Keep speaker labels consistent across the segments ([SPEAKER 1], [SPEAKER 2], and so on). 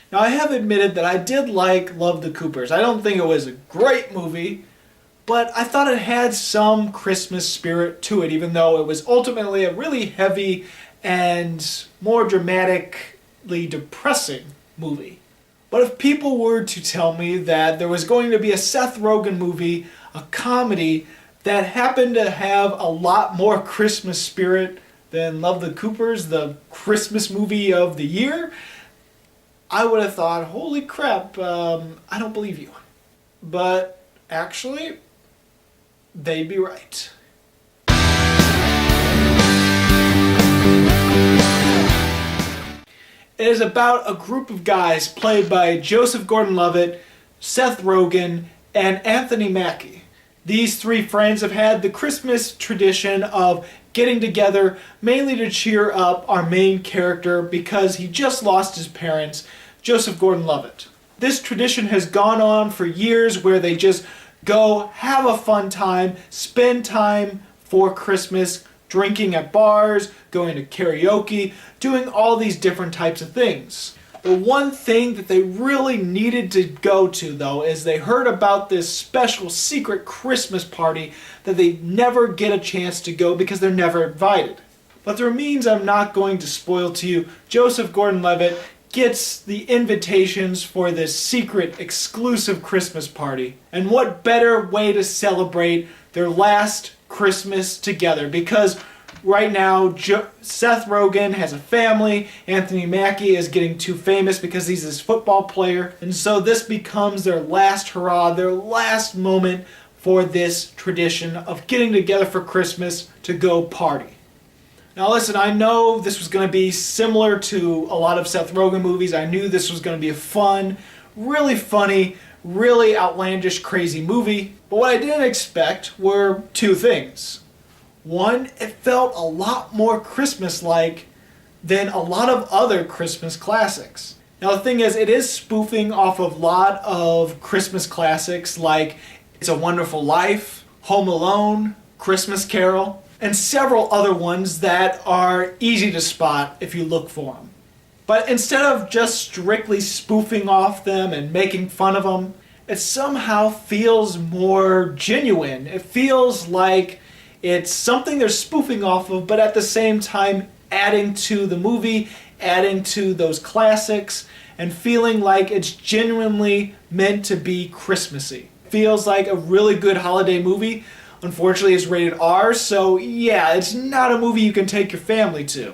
[SPEAKER 1] Now, I have admitted that I did like Love the Coopers. I don't think it was a great movie, but I thought it had some Christmas spirit to it, even though it was ultimately a really heavy and more dramatically depressing movie. But if people were to tell me that there was going to be a Seth Rogen movie, a comedy, that happened to have a lot more Christmas spirit than Love the Coopers, the Christmas movie of the year, I would have thought, holy crap, I don't believe you. But actually, they'd be right. It is about a group of guys played by Joseph Gordon-Levitt, Seth Rogen, and Anthony Mackie. These three friends have had the Christmas tradition of getting together mainly to cheer up our main character because he just lost his parents, Joseph Gordon-Levitt. This tradition has gone on for years where they just go have a fun time, spend time for Christmas, drinking at bars, going to karaoke, doing all these different types of things. The one thing that they really needed to go to, though, is they heard about this special secret Christmas party that they never get a chance to go because they're never invited. But through means I'm not going to spoil to you, Joseph Gordon-Levitt gets the invitations for this secret exclusive Christmas party. And what better way to celebrate their last Christmas together, because right now Seth Rogen has a family, Anthony Mackie is getting too famous because he's this football player, and so this becomes their last hurrah, their last moment for this tradition of getting together for Christmas to go party. Now listen, I know this was going to be similar to a lot of Seth Rogen movies. I knew this was going to be a fun, really funny, really outlandish, crazy movie. But what I didn't expect were two things. One, it felt a lot more Christmas-like than a lot of other Christmas classics. Now the thing is, it is spoofing off of a lot of Christmas classics like It's a Wonderful Life, Home Alone, Christmas Carol, and several other ones that are easy to spot if you look for them. But instead of just strictly spoofing off them and making fun of them, it somehow feels more genuine. It feels like it's something they're spoofing off of, but at the same time adding to the movie, adding to those classics, and feeling like it's genuinely meant to be Christmassy. It feels like a really good holiday movie. Unfortunately, it's rated R, so yeah, it's not a movie you can take your family to.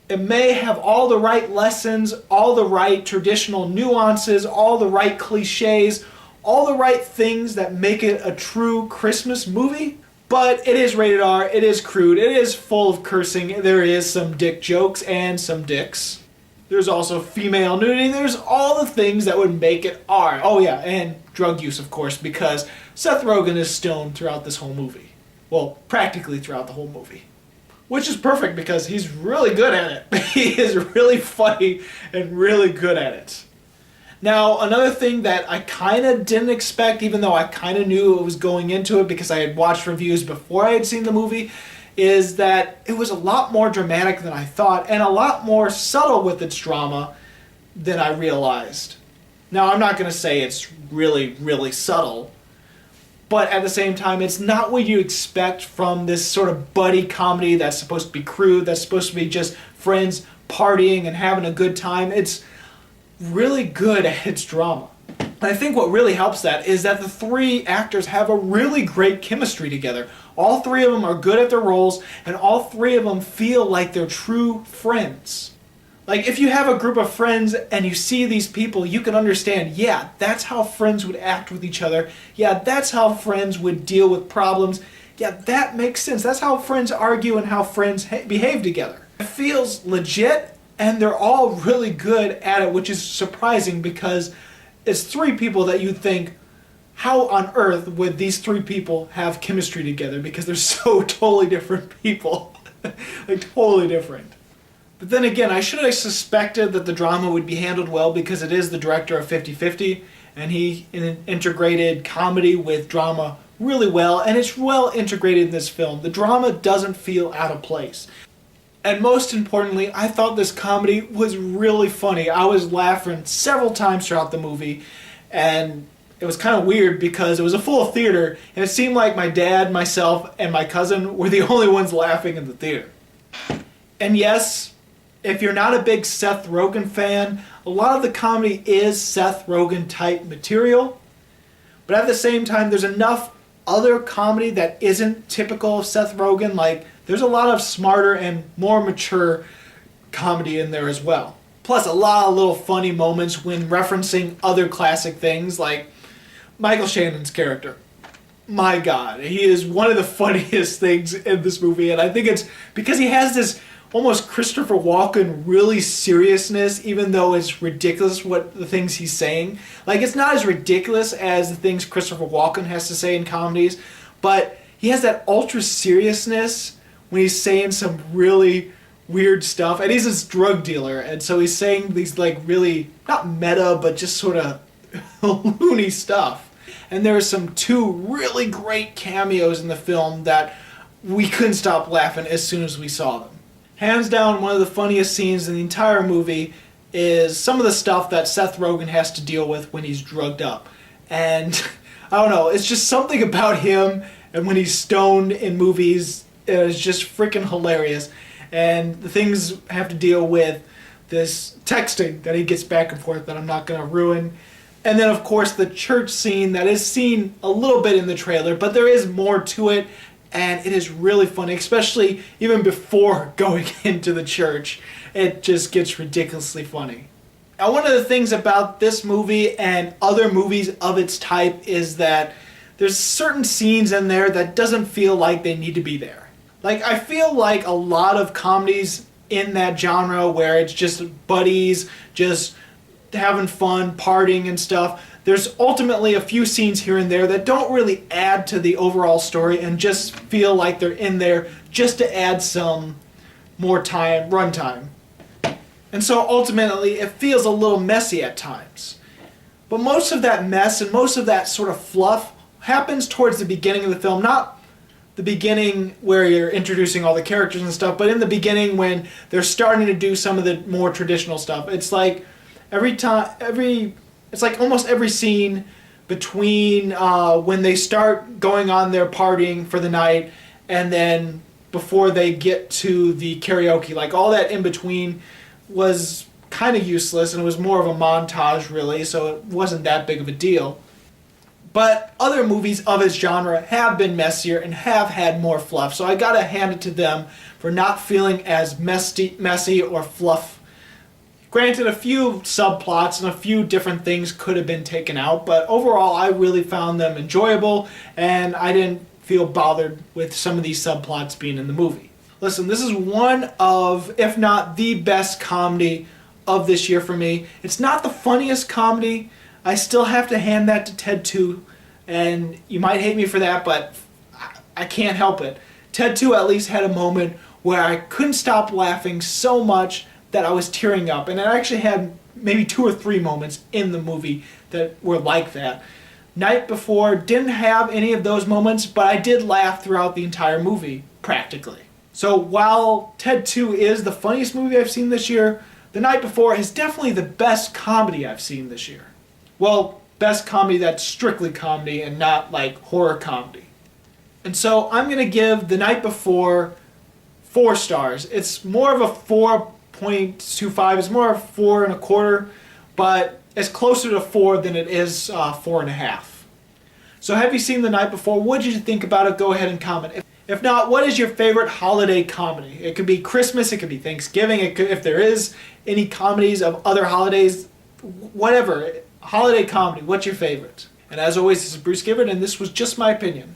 [SPEAKER 1] It may have all the right lessons, all the right traditional nuances, all the right cliches, all the right things that make it a true Christmas movie, but it is rated R, it is crude, it is full of cursing, there is some dick jokes and some dicks. There's also female nudity, there's all the things that would make it R. Oh yeah, and drug use, of course, because Seth Rogen is stoned throughout this whole movie. Well, practically throughout the whole movie. Which is perfect because he's really good at it. He is really funny and really good at it. Now, another thing that I kind of didn't expect, even though I kind of knew it was going into it because I had watched reviews before I had seen the movie, is that it was a lot more dramatic than I thought and a lot more subtle with its drama than I realized. Now, I'm not going to say it's really, really subtle, but at the same time, it's not what you expect from this sort of buddy comedy that's supposed to be crude, that's supposed to be just friends partying and having a good time. It's really good at its drama. And I think what really helps that is that the three actors have a really great chemistry together. All three of them are good at their roles, and all three of them feel like they're true friends. Like, if you have a group of friends and you see these people, you can understand, yeah, that's how friends would act with each other. Yeah, that's how friends would deal with problems. Yeah, that makes sense. That's how friends argue and how friends behave together. It feels legit, and they're all really good at it, which is surprising because it's three people that you think, how on earth would these three people have chemistry together? Because they're so totally different people. Like, totally different. But then again, I should have suspected that the drama would be handled well because it is the director of 50/50, and he integrated comedy with drama really well, and it's well integrated in this film. The drama doesn't feel out of place. And most importantly, I thought this comedy was really funny. I was laughing several times throughout the movie, and it was kind of weird because it was a full theater, and it seemed like my dad, myself, and my cousin were the only ones laughing in the theater. And yes, if you're not a big Seth Rogen fan, a lot of the comedy is Seth Rogen type material, but at the same time, there's enough other comedy that isn't typical of Seth Rogen. Like, there's a lot of smarter and more mature comedy in there as well. Plus, a lot of little funny moments when referencing other classic things, like Michael Shannon's character. My God, he is one of the funniest things in this movie, and I think it's because he has this almost Christopher Walken really seriousness, even though it's ridiculous what the things he's saying. Like, it's not as ridiculous as the things Christopher Walken has to say in comedies, but he has that ultra seriousness when he's saying some really weird stuff. And he's this drug dealer, and so he's saying these like really, not meta, but just sort of loony stuff. And there are some two really great cameos in the film that we couldn't stop laughing as soon as we saw them. Hands down, one of the funniest scenes in the entire movie is some of the stuff that Seth Rogen has to deal with when he's drugged up. And I don't know, it's just something about him and when he's stoned in movies is just freaking hilarious. And the things have to deal with this texting that he gets back and forth that I'm not going to ruin. And then, of course, the church scene that is seen a little bit in the trailer, but there is more to it, and it is really funny, especially even before going into the church. It just gets ridiculously funny. Now, one of the things about this movie and other movies of its type is that there's certain scenes in there that doesn't feel like they need to be there. Like, I feel like a lot of comedies in that genre where it's just buddies, just having fun, partying and stuff, there's ultimately a few scenes here and there that don't really add to the overall story and just feel like they're in there just to add some more time, runtime. And so ultimately it feels a little messy at times. But most of that mess and most of that sort of fluff happens towards the beginning of the film. Not the beginning where you're introducing all the characters and stuff, but in the beginning when they're starting to do some of the more traditional stuff. It's like it's like almost every scene between when they start going on their partying for the night and then before they get to the karaoke. Like, all that in between was kind of useless, and it was more of a montage, really, so it wasn't that big of a deal. But other movies of its genre have been messier and have had more fluff, so I gotta hand it to them for not feeling as messy or fluff. Granted, a few subplots and a few different things could have been taken out, but overall I really found them enjoyable, and I didn't feel bothered with some of these subplots being in the movie. Listen, this is one of, if not the best comedy of this year for me. It's not the funniest comedy. I still have to hand that to Ted 2, and you might hate me for that, but I can't help it. Ted 2 at least had a moment where I couldn't stop laughing so much that I was tearing up, and it actually had maybe 2 or 3 moments in the movie that were like that. Night Before didn't have any of those moments, but I did laugh throughout the entire movie, practically. So while Ted 2 is the funniest movie I've seen this year, The Night Before is definitely the best comedy I've seen this year. Well, best comedy that's strictly comedy and not like horror comedy. And so I'm going to give The Night Before 4 stars. It's more of a 4.25. It's more of 4 1/4, but it's closer to 4 than it is 4.5. So have you seen The Night Before? What did you think about it? Go ahead and comment. If not, what is your favorite holiday comedy? It could be Christmas, it could be Thanksgiving, if there is any comedies of other holidays, whatever. Holiday comedy, what's your favorite? And as always, this is Bruce Gifford, and this was just my opinion.